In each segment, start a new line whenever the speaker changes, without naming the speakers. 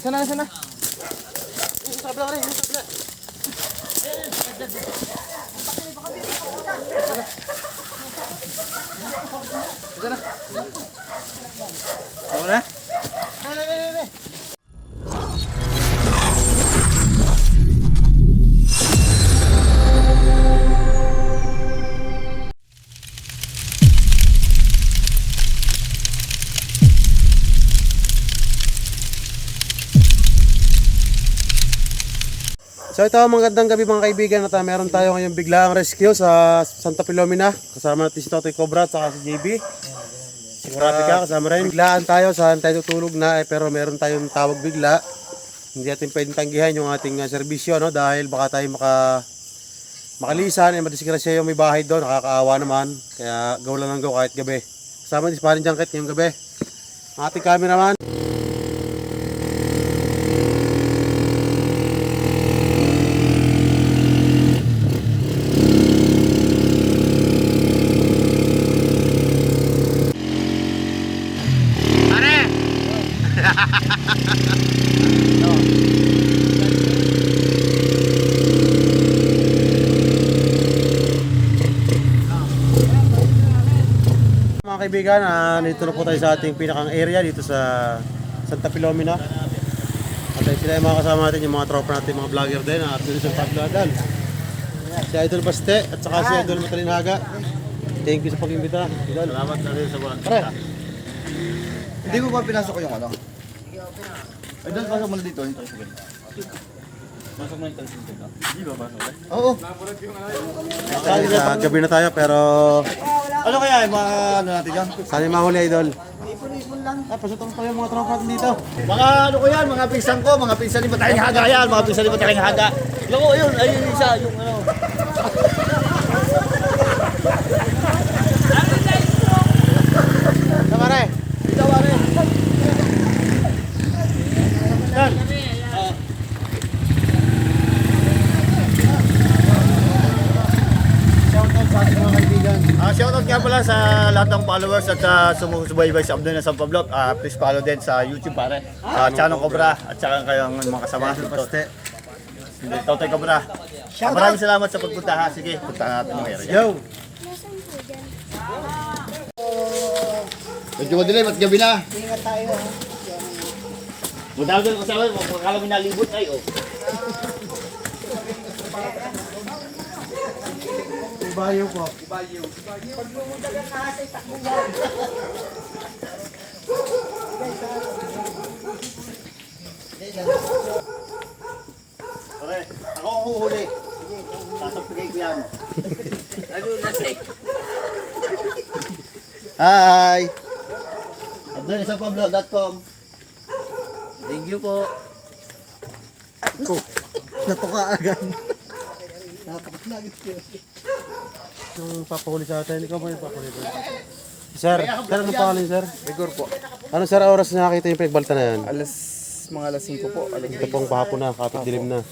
Sana, sana.
Sa kabila rin, sa kabila.
Sana. Ako na?
So ito, magandang gabi mga kaibigan at meron tayo ngayong biglaang rescue sa Santa Filomena. Kasama natin si Totoy Cobra at saka si JB. Si Kurapika kasama rin. Biglaan tayo, saan tayo tutulog na pero meron tayong tawag bigla. Hindi natin pwedeng tanggihan yung ating serbisyo, no? Dahil baka tayo makalisan, madisgrasya yung may bahay doon, nakakaawa naman. Kaya gaw lang ng gaw kahit gabi. Kasama natin si Parin Jangket ngayong gabi. Ang ating cameraman. Mga kaibigan, dito na po tayo sa ating pinakang area dito sa Santa Filomena. At sila yung mga kasama natin, yung mga tropa natin, mga vlogger din at dito sa Paglagan. Si Idol Baste at saka si Idol Matalinhaga. Thank you sa pag-imbita. Salamat na rin sa mga kita.
Hindi mo ba pinasok ko yung ano? Ay, doon pasok mo na dito. Pasok mo yung talsing dito. Hindi ba pasok na? Oo.
Gabi na tayo pero
Ano kaya yung mga ano natin dyan?
sana mahuli Idol. Ipon lang. Pasutong pa yung mga tropa natin dito.
Mga ano ko yan, mga pinsan ko, mga pinsan ni Mataling Haga yan, mga pinsan ni Mataling Haga. Alam mo, ayun, ayun isa, yung ano.
Kamare.
Dito, pare. Dan.
Shoutout sa ating mga kaibigan.
Shoutout nga pala sa lahat ng followers at sa sumusubaybay sa Abdoy na San Pablo. Please follow din sa YouTube pare. Sa Channel Cobra at saka kayong mga kasama.
Baste.
Totoy Cobra. Maraming salamat sa pagpunta ha. Sige, punta natin yung area.
Yo.
Medyo madilim at gabi na. Ingat tayo. Madagal ko sa akin, makakala mo nalibot ay oh.
Ibayo po.
Pare, ako ang huhuli. Sasapigay ko yan. Hi! AbdoyNaSanPablo.com. Thank you po.
Napakaagan. Yung papahuli sa atin, ikaw mo yung papahuli ko. Sir, ano pangalan niyo, sir?
Igor po.
Ano sir, oras na nakita yung pinagbalta na yan?
Mga alas 5 po. Alas
Ito pong pahapon na, kapit dilim na.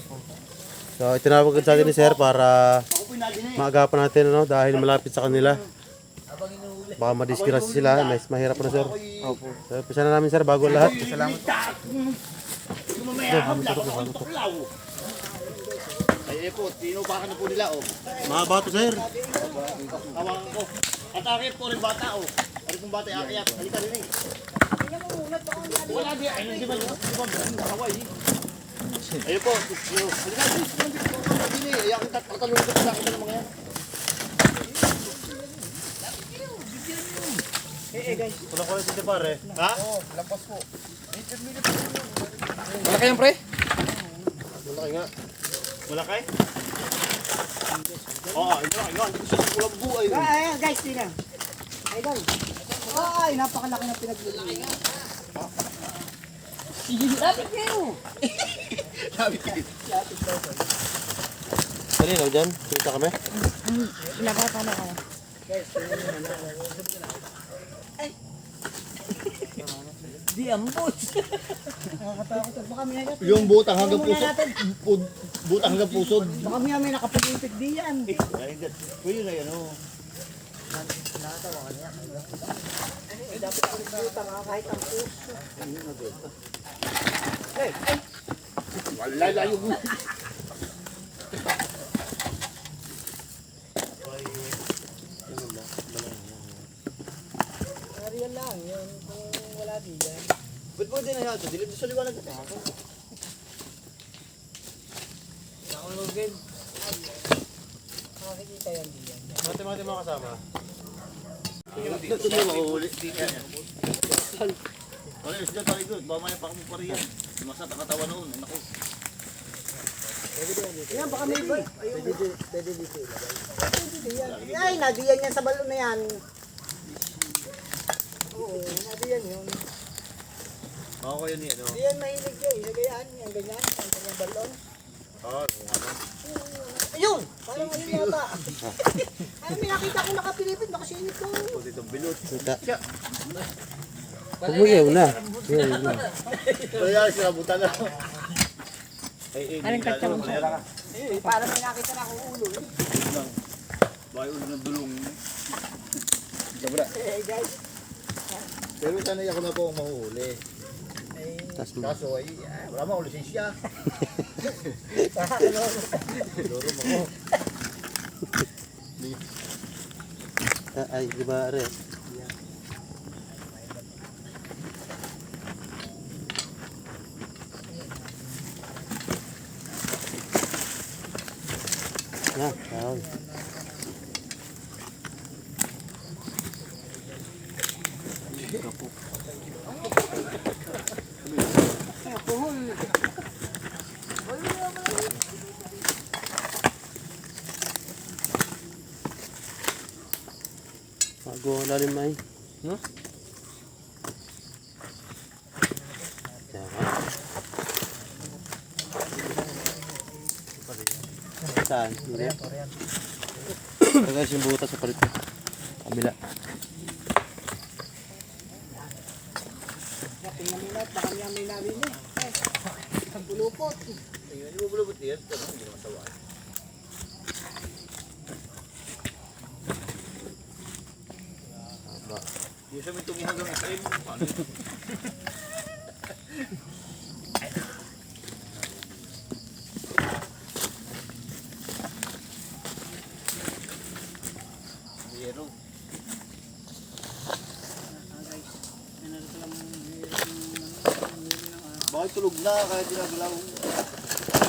So, itinawag sa atin ni sir para maagapan natin, ano, dahil malapit sa kanila. Baka madisgrasya sila, mahirap na sir.
Opo.
So, pisa na namin sir, bago ang lahat.
Salamat.
Ay po, tinubakan na po nila oh.
Mahaba to sir.
Tawagan ko. Atake po rin bata oh. Ano kung bata iakyat? Halika rin eh. Wala di, ayun di ba nakaway eh. Ayun po. Halika din. Ayakin tatalunod ko sa akin ng mga yan.
Kulang ko lang si pare.
Ha?
Lampas po.
Malaki yan pre?
Malaki nga.
Malaki? Oo, ito lang. Hindi ko siya kulang buhay.
Ayan guys, tingnan. Idol. Ay, napakalaki ng pinagluluto. Lapit kayo.
Sabi ko.
Kanina dyan, kita kami.
Nabata na ako. Di ambos. Nakakatakot. Baka may hagap.
Yung butang hanggang puso. Butang hanggang pusod.
Baka may nakapag-ipit di yan.
Pwede na yan oh.
dapat ang buta nga kahit ang puso.
Wala layo mo.
Ariyan lang, yun kung wala diyan.
Ba't mo din na yan? Dilip sa liwanag na ako.
Ako lugin. Makikita yan diyan.
Mati mga kasama.
Ito mo mahuli. Wala, isda tayo good. Mamaya pa kami pa riyan. Masat ang katawan noon. Ay, naku.
Yan, baka may iba. Pwede dito ilagay. Pwede yan. Ay, nadiyan yan sa balon na yan. Oo, nadiyan yun.
Ako yun yan, no?
Diyan mahilig yun. Ilagayaan yung ganyan. Ang kanyang balon.
Oo,
Ayun! Parang ayun yata. Ay, may nakita ko nakapilipit. Nakasingit ko.
puti itong bilot.
Kita. Huwag mo yaw na.
Kaya sinabutan na. Anong kacang mo?
Parang may nakita na akong ulo.
Bakit ulo ng dulong? Sabra.
Guys.
Pero sanay ako na po ang mahuhuli.
Tas mo.
Kaso ay, wala mang lisensya. Loro mo ko.
Ay, di ba, Are? Yan, tawag. Bago ang lalim ay. No? Saan? Hindi. Guys, yung butas sa palit. Kabila.
Tingnan mo na, baka niya may narinig. Ang bulupot.
Hindi mo bulubot yan. Hindi naman sawa. Hindi siya may tumingin hanggang isa yun. Paano yun? Zero. Bakit tulog na kaya dinagalaw?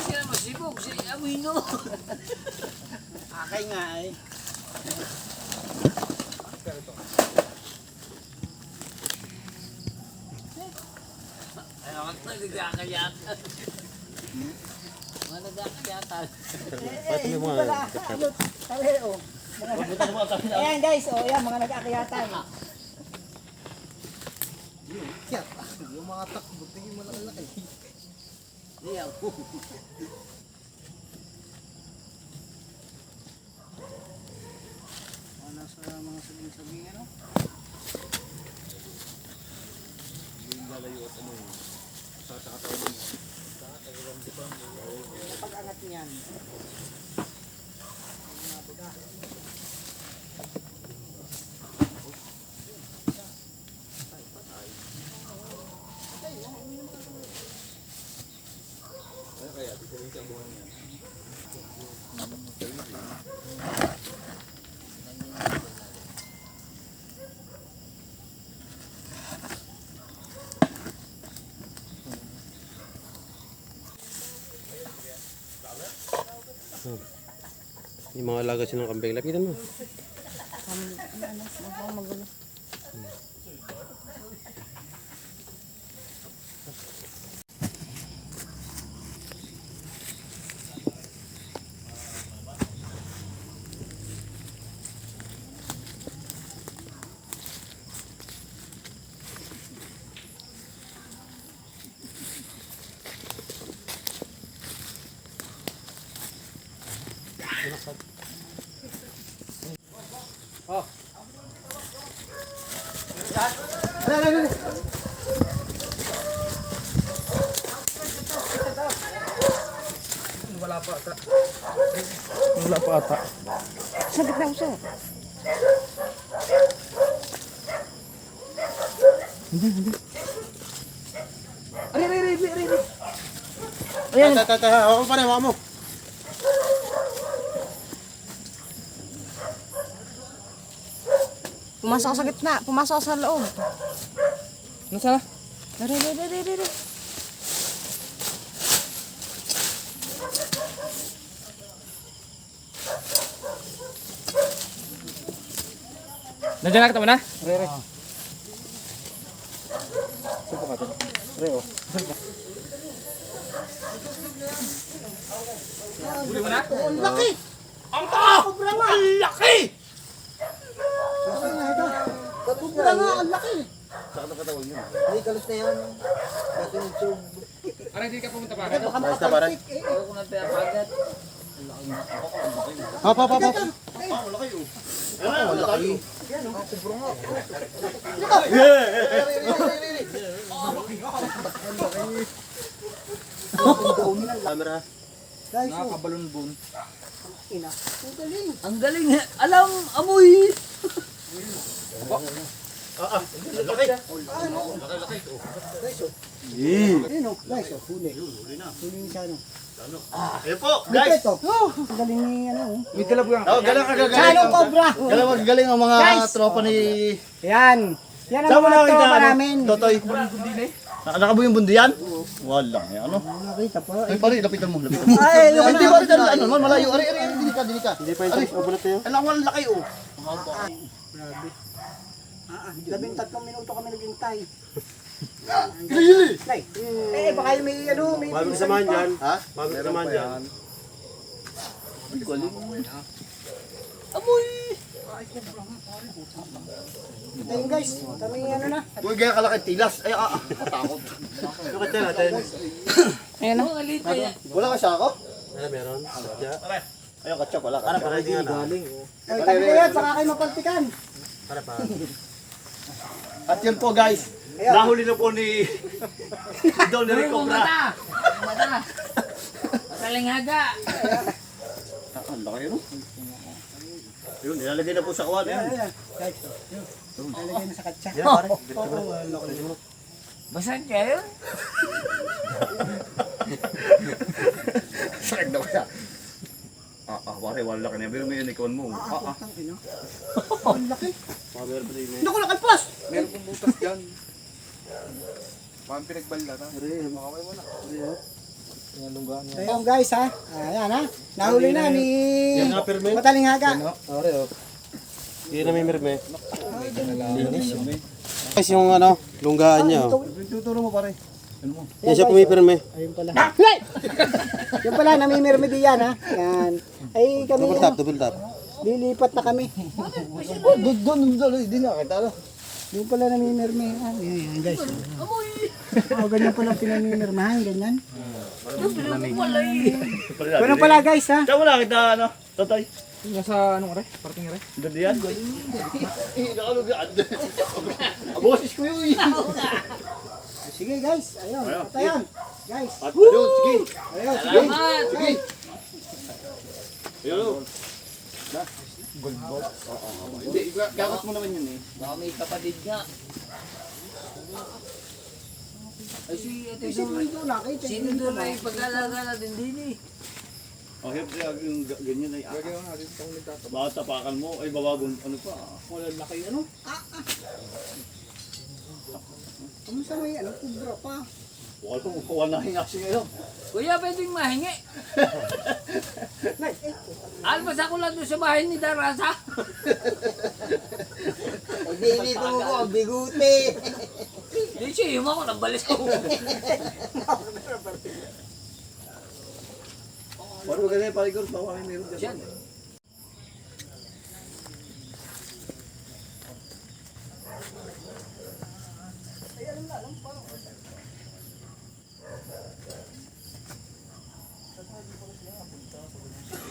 Siya masibog, siya amino. Akay nga eh.
Ayaw ko nagkakayatan. Mga nagkakayatan.
Pati mo mga
Tali, oh. Ayan guys, oh yan, mga nag-akyatan.
Yung mga takbo, tingin mo lang laki.
Ayaw.
Nasa mga sabing-sabing ano?
Yung lalayo at ano yun. Sa katawan mo.
Pag-angat niyan.
Kaya, tituloy ka buwan yan.
yung mga alaga siya ng kambing. Lapitan mo.
Wala pa ata.
Sabit na uso.
Ayan. Hawakan pa rin, hawakan mo.
Pumasok sa gitna, pumasok sa loob.
Nasa?
Dari.
Nandiyan na kita mo na?
Ang laki! Ang sobra nga! Ang laki! Sobra nga, ang laki!
Hindi, kalos na yan. Kasi nag-tube.
Para hindi ka pumunta pa.
Ito ka
Ayos na pare.
makatalsik eh.
Ayaw ko na pinapagat.
Hop. Camera.
Guys,
Nakabalon-bon.
ina. Ang galing.
Ang galing. Alam, amoy.
Ayun o, guys, oh, huli. Huli ni Sano.
Ayun po, guys.
Ito. Ang galing ni ano.
May kalab yan.
Oh, galing.
Sano Cobra.
Galing ang mga
Guys.
tropa ni...
Yan. Yan ang
Saan mo
mga
nakita,
tropa
ano?
namin.
Totoy. Nakabo yung bundi yan? Wala nga, ano?
Nakita pa.
Ay, pare, lapitan mo.
Ay,
Ay, hindi ba rin ano, man, malayo. Ari, dini ka.
Hindi pa ito. Mabulat tayo.
Alam ko, ang laki, oh.
13 minuto kami naghintay.
Hili!
Nay, baka yung may ano, may
Bago samahan dyan.
Ha?
Bago samahan dyan.
Amoy.
Ayun guys, kami ano na.
Huwag kaya kalaki, tilas. Ay, takot.
Bakit yan natin?
Ayan o, alit pa yan.
Wala ka siya ako?
Ano meron? Sadya.
Ayun, katsak, wala ka.
Para hindi nga na.
Ay, tabi kayo, saka kayo mapagtikan.
Para pa.
At yun po, guys. Nahuli na po ni Don Eric Cobra.
Mata. Matalinghaga.
Ang laki yun, oh. Yun, nilalagay na po sa kawan. Yun.
Guys, nalagay na sa katsa.
Yan pare.
Basag kayo?
Sakit na kaya. Pare, wala laki na. Pero may ikawan mo.
Ang laki.
Meron pa din.
Naku, nakalpas!
Meron pong butas dyan. Parang pinagbalda na. Makaway mo na.
Ayun guys ha. Ayan ha. Nahuli na ni
Yan nga permit.
Matalinghaga.
Pare oh. Hindi na may mirme. Guys, yung ano, lunggaan niya oh.
Tuturo mo, pare.
Yan siya pumipirme.
Ayun pala. Hey! Yung pala, namimirmi diyan ha. Yan. Ay kami,
Double tap.
lilipat na kami.
Doon, hindi na kita.
Yung pala namimirmi. Ayan guys. Ganyan pala pinamimirmahan, ganyan. Ganun pala guys ha.
Saan mo nakita, ano? Totoy?
Nasa anong aray? Parting aray?
Doon yan? Boses ko yun.
Sige guys, ayun. Patayan. Guys.
At ayun, sige.
Ayun, sige.
Salamat.
Sige. Ayun. Hindi, gagas mo naman yun eh.
Baka may kapatid nga. Ay, si Ate
Isip mo
Dora.
ito na.
Sino doon na yung pag-alaga natin din eh?
Oh, yung ganyan ay
Gagawin natin itong nagtatapos.
baka tapakan mo, ay bawagon, ano pa, wala laki, ano?
Kamusta may ano, kubra pa.
Wala na kasi ngayon.
Kuya, pwedeng mahingi.
Nay,
Almas ako lang doon sa bahay ni Darasa.
dito mo ko ang biguti.
Di siya, yung ako nang balis ko.
Paano ba ganyan, pare Gors, baka may meron dyan.
Siyan.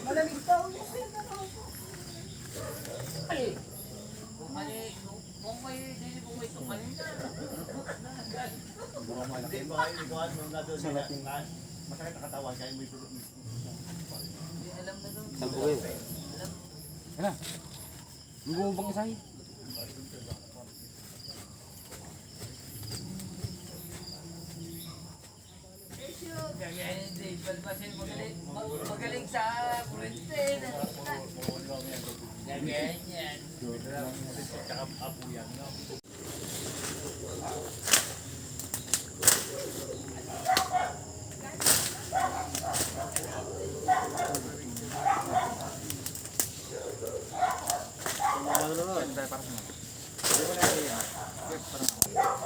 Malamig pa.
Ay, kung may sumanin na.
Hindi, baka yung ikawan mo na doon sila. Masakit na katawan, kaya may tulog.
Sampo kayo.
Ang bumubang isay.
Balbasin magaling sa kurente. Ganyan.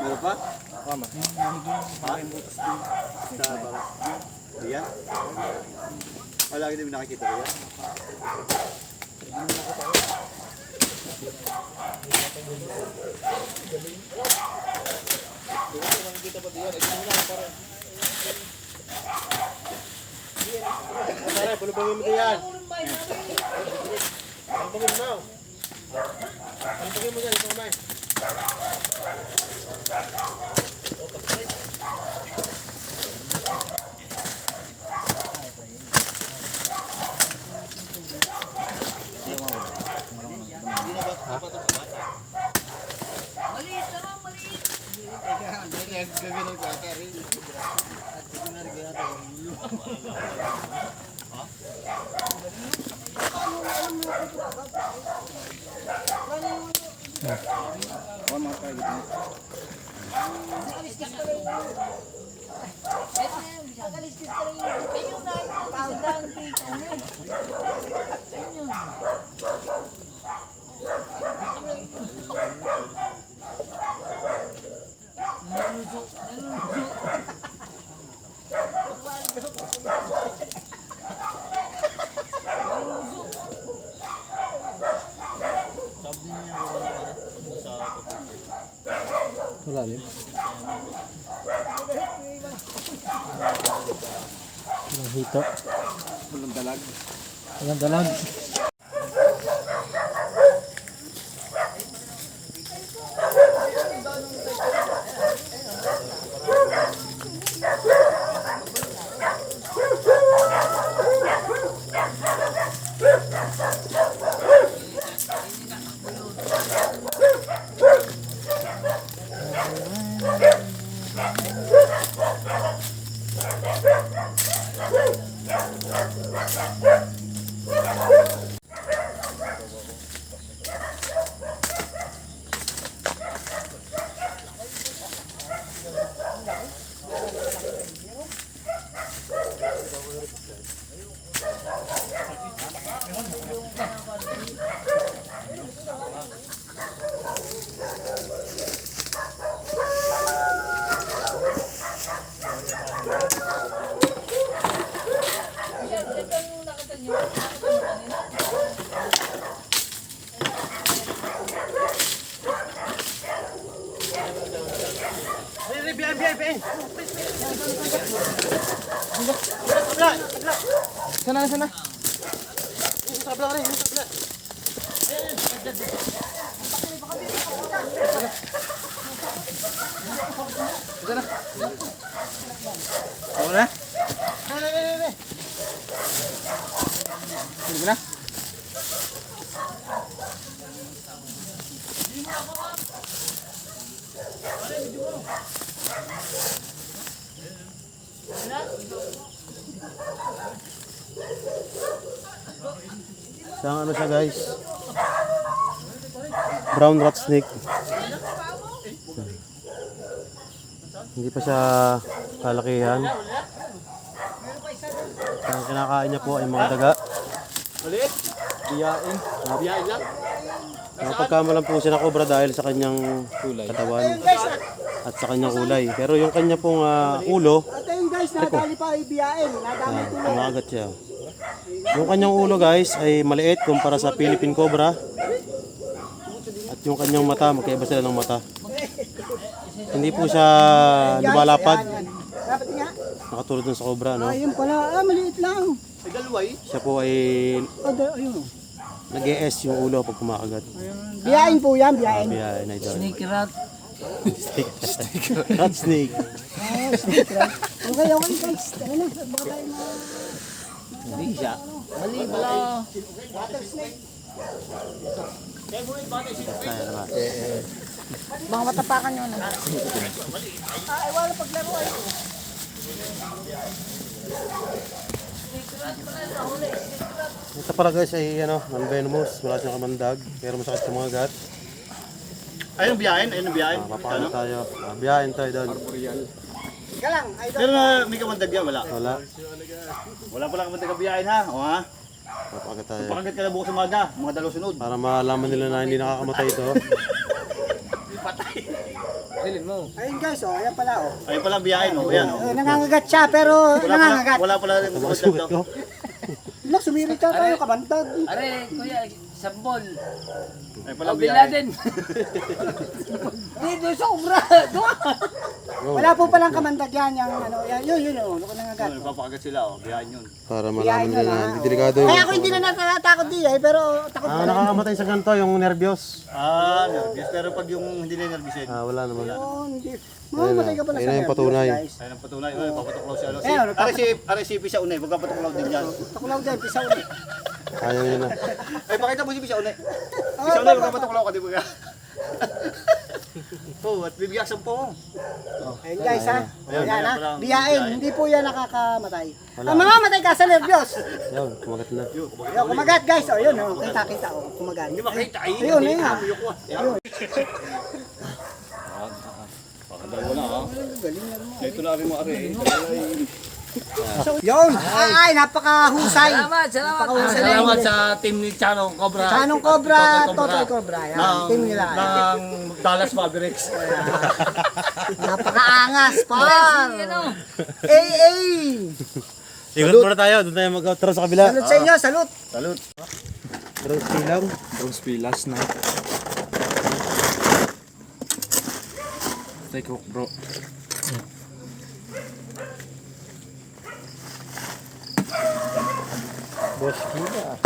Meron pa?
Tama. Maraming butas din.
Riyan? Wala ka din nakikita Riyan? Tara, pulupangin mo yan. Pulupangin mo. Pulupangin mo yan, ito kumay.
Maliit na lang, maliit.
Nakaliskis ka lang yun. Kayo na, paudang dito.
Wala rin. Walang hito.
Walang dalag.
Walang dalag.
Sana, sana.
Sa kabila rin, sa kabila.
Sana. Ako na? Sige na.
Isang ano siya guys, brown rat snake. Hindi pa siya kalakihan. Ang kinakain niya po ay mga daga.
Maliit. Biyain. Biyain lang.
Napagkamalan po siya ng cobra dahil sa kanyang katawan at sa kanyang kulay. Pero yung kanya pong ulo,
Ito yung guys, nadali pa ibiyain. Nadami tuloy.
kumagat siya. Yung kanyang ulo guys ay maliit kumpara sa Philippine cobra. At yung kanyang mata, magkaiba sila ng mata. Hindi po siya lumalapad.
Dapat nga.
Nakatulad dun sa cobra, no?
Ayun pala, maliit lang.
Ay, dalaway.
Siya po ay
Ayun.
nag-ES yung ulo pag kumakagat.
Biyain po yan, biyain.
Kaya na idol.
Snake rat.
Rat snake.
Okay, okay guys. Ano na, baka tayo na...
Hindi siya. Mali pala.
Water snake.
Kaya naman.
Baka matapakan nyo na. Ay, wala paglaro ay.
Ito pala guys ay ano, non-venomous, wala siyang kamandag, pero masakit sa mga gat.
Ayun biyahin,
Ah, papaano tayo? Biyahin tayo doon.
Ika lang, idol.
Pero may kamandag yan, wala.
Wala.
Wala pala kamandag ang biyahin ha. O ha?
Papagat tayo.
Pakagat ka na bukas umaga, mga dalaw sunod.
Para malaman nila na hindi nakakamatay ito.
Ayun guys, oh, ayan pala, oh.
Ayun pala ang biyahin, o. Ayan, o.
Nangangagat siya, pero nangangagat.
Wala pala yung
Mga
kamandag
sugat
daw.
ko.
Look, sumirit ka tayo, kabantag.
Are, kuya, sambol.
Ayun pala
O,
ang
Bin
biyahin.
Laden. Dito, sobra.
Wala po palang kamandag yan, yung ano, yun, oh, nangangagat.
Ano, nagpapakagat sila, o. Biyahin yun.
Para
Biyahin
malaman nila
yun,
na
ah.
hindi delikado yung...
Ay, ako hindi na natatakot di eh, pero takot
Ah,
pa rin.
nakakamatay sa ganito yung nervyos.
Ah, nervous. Pero pag yung hindi na nervousin.
Ah, wala naman.
Oo, hindi. Mamamatay ka pala
Ayun
sa
na yung
nervyos,
patunay.
guys.
Ayun ang patunay. Ayun, papatuklaw siya. RCP siya unay, magpapatuklaw din yan.
Takulaw din, pisaw ulit.
Ayaw nyo na.
Ay, pakita mo si Pisa unay. Pisa unay, magpapatuklaw ka, di ba ka? Oh, at bibigyak sa po.
Ayun guys ha,
Ayun,
yan ha,
parang
biyain, hindi po yan nakakamatay. Ang mamamatay ka sa nervyos.
Yun, kumagat na.
Ayun, kumagat guys, oh yun, oh, kita, oh, kumagat.
Hindi makita ay.
Ayun, ayun ha.
Dalawa na ha. Ito na rin mo are.
Yun, ay, napakahusay.
Salamat, salamat.
Salamat sa team ni Chano Cobra.
Chanong Cobra, Totoy Cobra, yan, team nila.
Ng Dallas Mavericks.
Napakaangas, par.
Ano?
Ikot muna tayo, doon tayo mag-outro sa kabila.
Salute sa inyo, salute.
Salud.
Rose silang.
Rose pilas na. Take hook bro.
Boss Kila.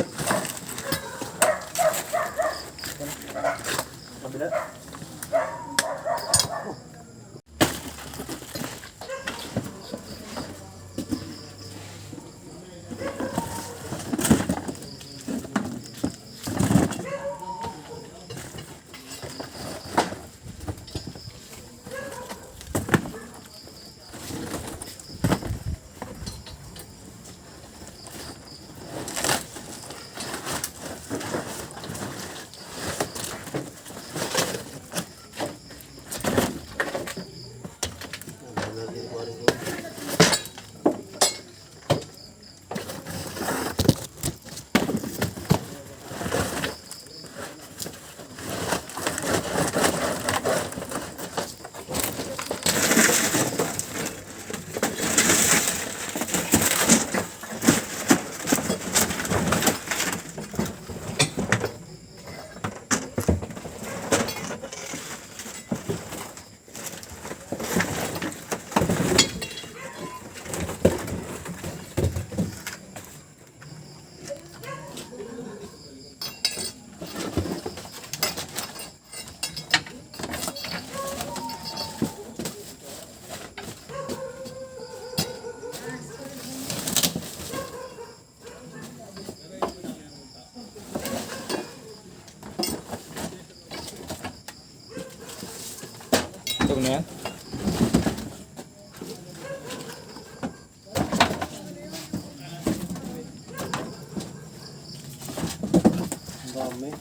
Ito na yan.
Dami.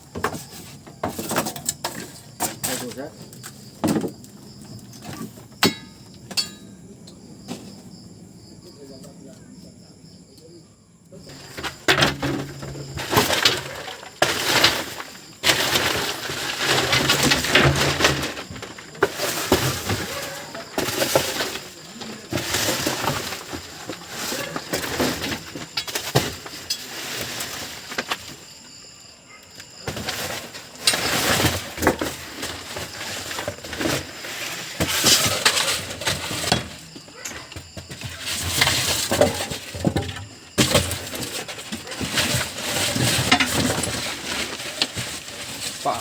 Pa.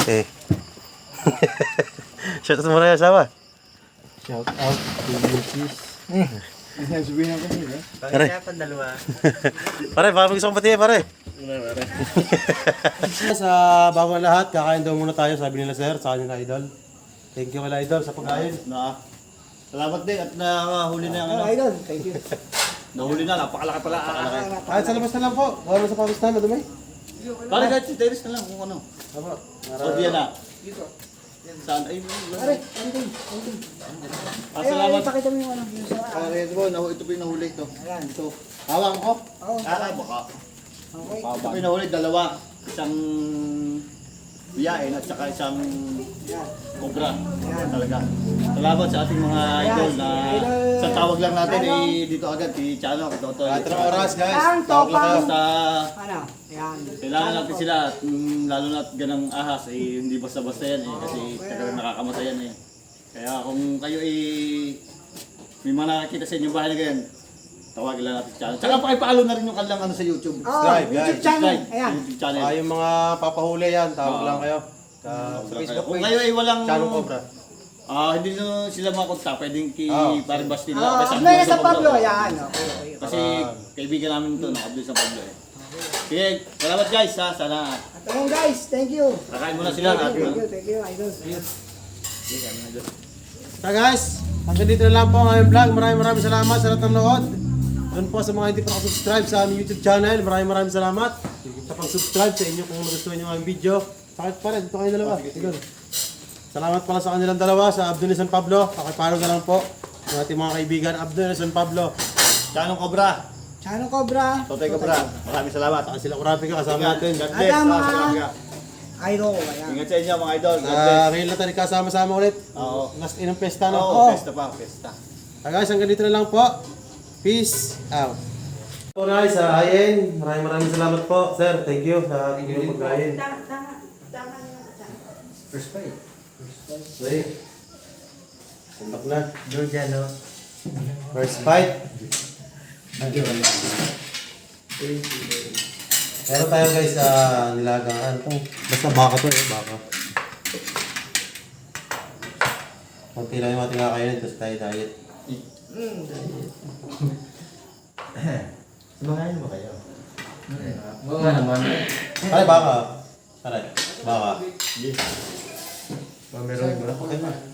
Eh. Shout out mo na yung asawa.
Shout out to Mrs.
Sabihin ako nila.
Pare. Pare, baka mag-isang pati pare. Sa bago ang lahat, kakain daw muna tayo, sabi nila sir, sa kanila idol. Thank you kala idol sa pagkain.
Salamat din at nahuli na yung ano.
Idol, thank you.
Nahuli na, napakalaki pala.
Kahit sa labas na lang po, wala sa pawis na, madumi.
Pare kahit si Teres na lang kung ano.
Apo.
O diyan na. Saan? Ay,
Pare, anything.
salamat.
Pakita mo yung ano. Yung sa...
Pare, ito po, ito po yung nahuli ito.
Ayan.
Ito. Hawak ko.
Oo.
Baka.
Okay.
Ito po yung nahuli, dalawa. Isang biyain at saka isang cobra. Talaga. Salamat sa ating mga idol na sa tawag lang natin dito agad si Chano.
Kahit anong oras guys,
Ang
tawag lang kayo.
Basta
Ano? Ayan.
kailangan natin sila at lalo na ganang ahas hindi basta-basta yan kasi talagang nakakamatay yan Kaya kung kayo may mga nakakita sa inyong bahay na ganyan, tawagin lang natin si Chano. Tsaka pakipalo na rin yung kanilang ano sa YouTube.
Subscribe,
YouTube
guys.
channel. Ayan.
YouTube channel.
Yung mga papahuli yan, tawag lang kayo. Sa Facebook
Kung
page,
kayo ay walang
Chano Cobra.
hindi nyo sila makakontak, pwedeng parang Basti nila.
Ah,
Kasi
Abnoy na sa Pablo. Ayan. Okay.
Kasi kaibigan namin ito, nakabili sa Pablo Sige, salamat guys ha, sana
At ayun guys, thank you.
kakain muna sila.
Thank you, idol.
So guys, hanggang dito na lang po ang aming vlog. Maraming salamat sa lahat ng nood. Doon po sa mga hindi pa nakasubscribe sa aming YouTube channel, maraming salamat sa pag-subscribe sa inyo kung nagustuhan nyo ang aming video. Bakit pa rin, dito kayo dalawa. Siguro. Salamat pala sa kanilang dalawa, sa Abdul San Pablo. Pakipalo na lang po ng ating mga kaibigan, Abdul San Pablo.
Chanong Cobra,
Chano Cobra.
Totoy Cobra, maraming salamat.
Saka sila Kurapika kasama natin.
God bless.
At ang mga-
Salamat ka.
Idol. Ayan.
Ingat sa inyo mga idol. God bless.
Ngayon lang tayo kasama-sama ulit.
Oo.
Last inang pesta na.
Oo, pesta pa, pesta.
Guys, hanggang dito na lang po. Peace out. So guys, Ayen, maraming salamat po. Sir, thank you sa ating inyong pagkain.
First fight.
Sorry. Suntok na.
Giorgiano.
First fight. Pero tayo guys sa nilagang ano to. Basta baka to baka. Kunti lang yung ating kakainin, tapos tayo diet.
Sumangayin mo kayo. Oo naman.
Ay, baka. Aray, baka.
Meron ba?
Okay na.